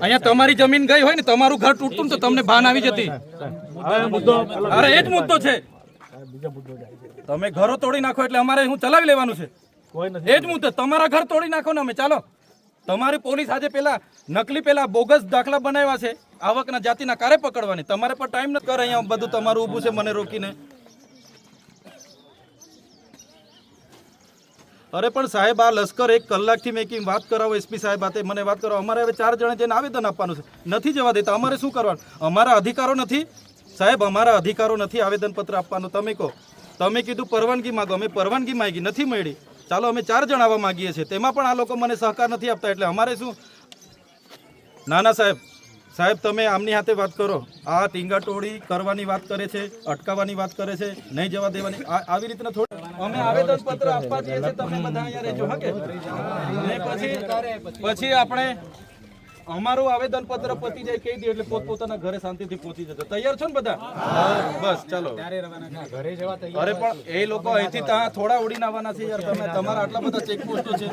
અહીંયા તમારી જમીન ગઈ હોય ને તમારું ઘર તૂટતું ને તો તમને ભાન આવી જતી. અરે એ જ મુદ્દો છે. તમે ઘરો તોડી નાખો એટલે અમારે હું ચલાવી લેવાનું છે. એ જ મુદ્દો. તમારા ઘર તોડી નાખો ને અમે ચાલો. તમારી પોલીસ આજે પેલા નકલી પેલા બોગસ દાખલા બનાવ્યા છે આવકના જાતિના કારે પકડવાની. તમારે પણ ટાઈમ નથી કરે. અહીંયા બધું તમારું ઊભું છે મને રોકીને. અરે પણ સાહેબ આ લશ્કર 1 કલાકથી મેકિંગ વાત કરાવો. એસપી સાહેબ હાથે મને વાત કરો. અમારે હવે 4 જણે જઈને આવેદન આપવાનું છે. નથી જવા દેતા. અમારે શું કરવાનું? અમારા અધિકારો નથી સાહેબ. અમારા અધિકારો નથી આવેદનપત્ર આપવાનું. તમે કહો. તમે કીધું પરવાનગી માગો. અમે પરવાનગી માંગી નથી મળી. ચાલો અમે 4 જણ આવવા માંગીએ છીએ. તેમાં પણ આ લોકો મને સહકાર નથી આપતા. એટલે અમારે શું? ના સાહેબ. સાહેબ તમે આમની હાથે વાત કરો. આ ટીંગાટોળી કરવાની વાત કરે છે, અટકાવવાની વાત કરે છે, નહીં જવા દેવાની. આવી રીતના થોડી અમે આવેદનપત્ર આપવા જઈએ છીએ. તમે બધા અહીંયા રહેજો. હા કે પછી આપણે અમારું આવેદનપત્ર પતી જાય કહી દે એટલે પોતપોતાના ઘરે શાંતિથી પહોંચી જજો. તૈયાર છો ને બધા? બસ ચાલો. અરે પણ એ લોકો અહીંથી ત્યાં થોડા ઉડીને આવવાના છે યાર. તમે તમારા આટલા બધા ચેકપોસ્ટો છે.